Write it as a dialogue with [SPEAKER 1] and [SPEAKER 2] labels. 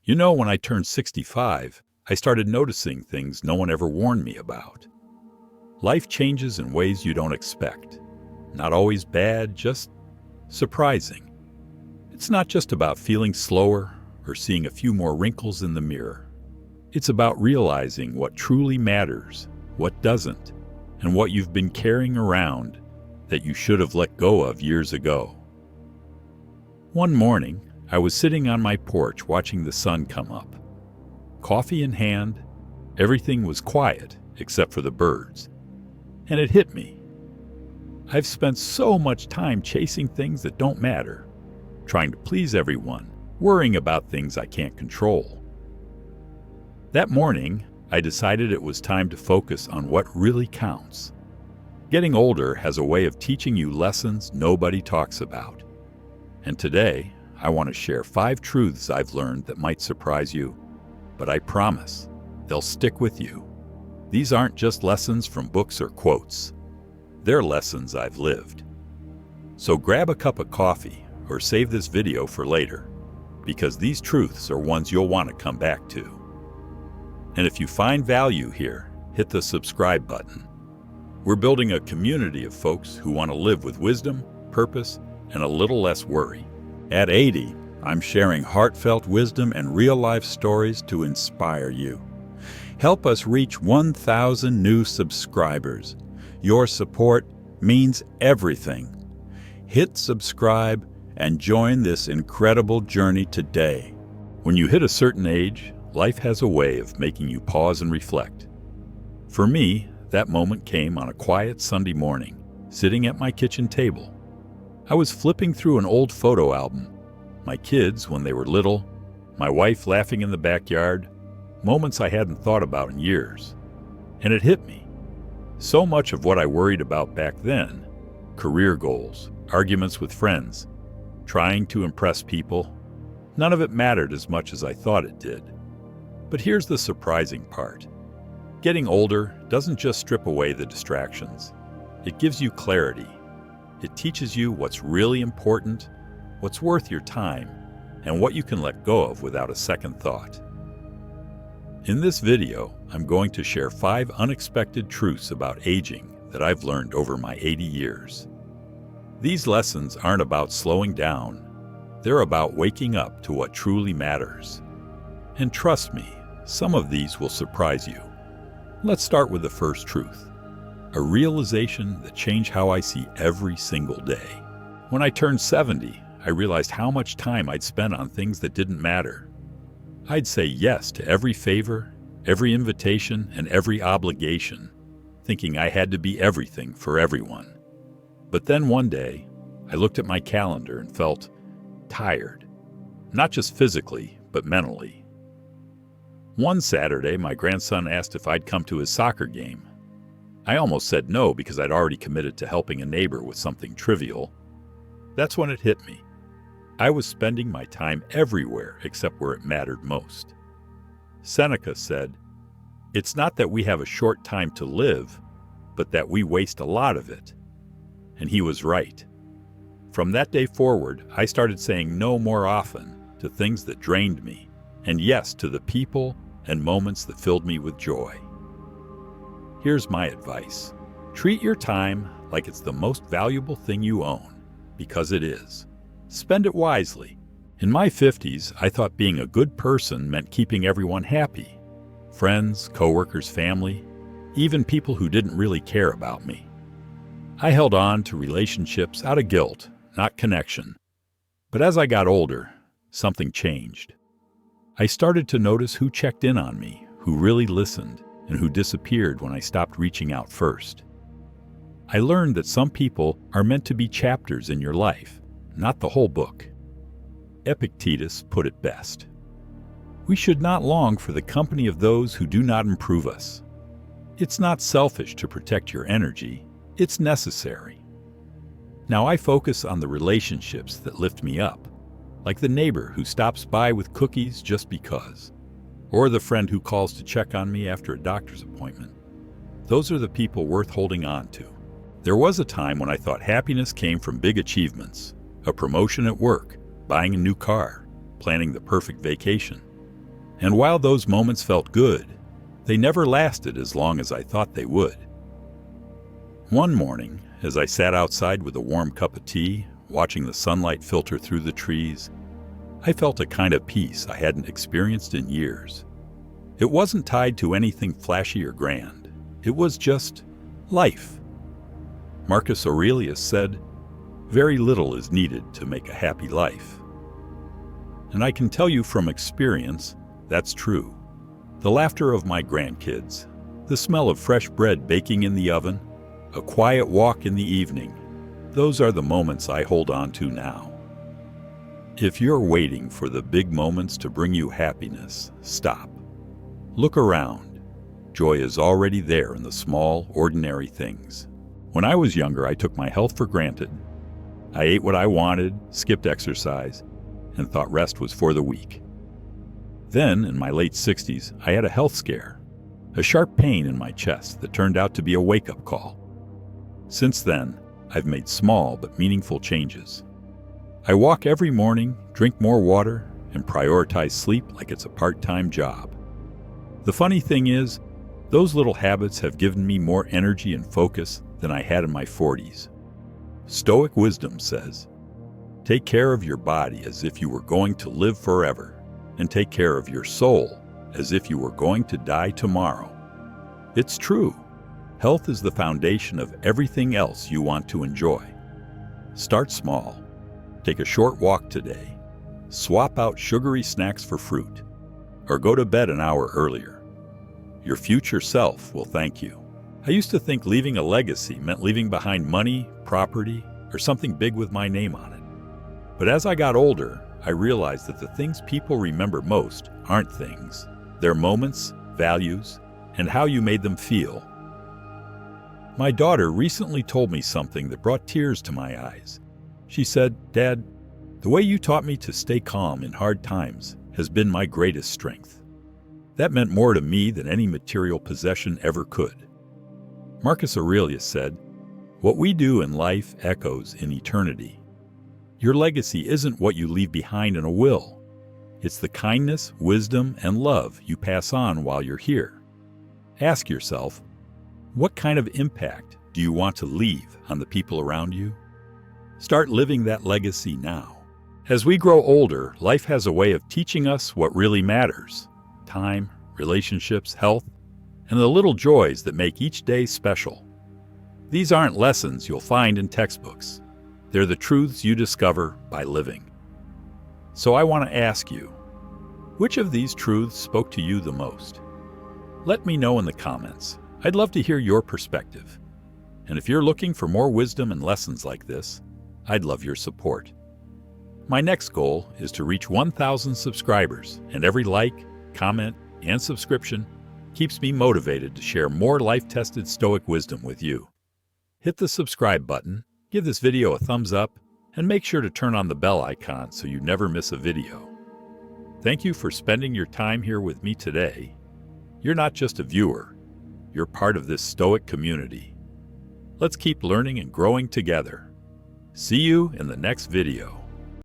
[SPEAKER 1] When I turned 65, I started noticing things no one ever warned me about. Life changes in ways you don't expect. Not always bad, just surprising. It's not just about feeling slower or seeing a few more wrinkles in the mirror. It's about realizing what truly matters, what doesn't, and what you've been carrying around that you should have let go of years ago. One morning, I was sitting on my porch watching the sun come up. Coffee in hand, everything was quiet except for the birds. And it hit me. I've spent so much time chasing things that don't matter, trying to please everyone, worrying about things I can't control. That morning, I decided it was time to focus on what really counts. Getting older has a way of teaching you lessons nobody talks about. And today, I want to share 5 truths I've learned that might surprise you, but I promise they'll stick with you. These aren't just lessons from books or quotes. They're lessons I've lived. So grab a cup of coffee or save this video for later, because these truths are ones you'll want to come back to. And if you find value here, hit the subscribe button. We're building a community of folks who want to live with wisdom, purpose, and a little less worry. At 80, I'm sharing heartfelt wisdom and real-life stories to inspire you. Help us reach 1,000 new subscribers. Your support means everything. Hit subscribe and join this incredible journey today. When you hit a certain age, life has a way of making you pause and reflect. For me, that moment came on a quiet Sunday morning, sitting at my kitchen table. I was flipping through an old photo album. My kids when they were little, my wife laughing in the backyard, moments I hadn't thought about in years. And it hit me. So much of what I worried about back then, career goals, arguments with friends, trying to impress people, none of it mattered as much as I thought it did. But here's the surprising part. Getting older doesn't just strip away the distractions. It gives you clarity. It teaches you what's really important, what's worth your time, and what you can let go of without a second thought. In this video, I'm going to share 5 unexpected truths about aging that I've learned over my 80 years. These lessons aren't about slowing down. They're about waking up to what truly matters. And trust me, some of these will surprise you. Let's start with the first truth, a realization that changed how I see every single day. When I turned 70, I realized how much time I'd spent on things that didn't matter. I'd say yes to every favor, every invitation, and every obligation, thinking I had to be everything for everyone. But then one day, I looked at my calendar and felt tired, not just physically, but mentally. One Saturday, my grandson asked if I'd come to his soccer game. I almost said no because I'd already committed to helping a neighbor with something trivial. That's when it hit me. I was spending my time everywhere except where it mattered most. Seneca said, "It's not that we have a short time to live, but that we waste a lot of it." And he was right. From that day forward, I started saying no more often to things that drained me, and yes to the people and moments that filled me with joy. Here's my advice. Treat your time like it's the most valuable thing you own, because it is. Spend it wisely. In my 50s, I thought being a good person meant keeping everyone happy. Friends, coworkers, family, even people who didn't really care about me. I held on to relationships out of guilt, not connection. But as I got older, something changed. I started to notice who checked in on me, who really listened, and who disappeared when I stopped reaching out first. I learned that some people are meant to be chapters in your life, not the whole book. Epictetus put it best. We should not long for the company of those who do not improve us. It's not selfish to protect your energy, it's necessary. Now I focus on the relationships that lift me up, like the neighbor who stops by with cookies just because, or the friend who calls to check on me after a doctor's appointment. Those are the people worth holding on to. There was a time when I thought happiness came from big achievements, a promotion at work, buying a new car, planning the perfect vacation. And while those moments felt good, they never lasted as long as I thought they would. One morning, as I sat outside with a warm cup of tea, watching the sunlight filter through the trees, I felt a kind of peace I hadn't experienced in years. It wasn't tied to anything flashy or grand. It was just life. Marcus Aurelius said, "Very little is needed to make a happy life." And I can tell you from experience, that's true. The laughter of my grandkids, the smell of fresh bread baking in the oven, a quiet walk in the evening, those are the moments I hold on to now. If you're waiting for the big moments to bring you happiness, stop. Look around. Joy is already there in the small, ordinary things. When I was younger, I took my health for granted. I ate what I wanted, skipped exercise, and thought rest was for the weak. Then, in my late 60s, I had a health scare, a sharp pain in my chest that turned out to be a wake-up call. Since then, I've made small but meaningful changes. I walk every morning, drink more water, and prioritize sleep like it's a part-time job. The funny thing is, those little habits have given me more energy and focus than I had in my 40s. Stoic wisdom says, "Take care of your body as if you were going to live forever, and take care of your soul as if you were going to die tomorrow." It's true. Health is the foundation of everything else you want to enjoy. Start small. Take a short walk today. Swap out sugary snacks for fruit. Or go to bed an hour earlier. Your future self will thank you. I used to think leaving a legacy meant leaving behind money, property, or something big with my name on it. But as I got older, I realized that the things people remember most aren't things. They're moments, values, and how you made them feel. My daughter recently told me something that brought tears to my eyes. She said, "Dad, the way you taught me to stay calm in hard times has been my greatest strength." That meant more to me than any material possession ever could. Marcus Aurelius said, "What we do in life echoes in eternity." Your legacy isn't what you leave behind in a will. It's the kindness, wisdom, and love you pass on while you're here. Ask yourself, what kind of impact do you want to leave on the people around you? Start living that legacy now. As we grow older, life has a way of teaching us what really matters: time, relationships, health, and the little joys that make each day special. These aren't lessons you'll find in textbooks. They're the truths you discover by living. So I want to ask you, which of these truths spoke to you the most? Let me know in the comments. I'd love to hear your perspective. And if you're looking for more wisdom and lessons like this, I'd love your support. My next goal is to reach 1,000 subscribers, and every like, comment, and subscription keeps me motivated to share more life-tested Stoic wisdom with you. Hit the subscribe button, give this video a thumbs up, and make sure to turn on the bell icon so you never miss a video. Thank you for spending your time here with me today. You're not just a viewer, you're part of this Stoic community. Let's keep learning and growing together. See you in the next video.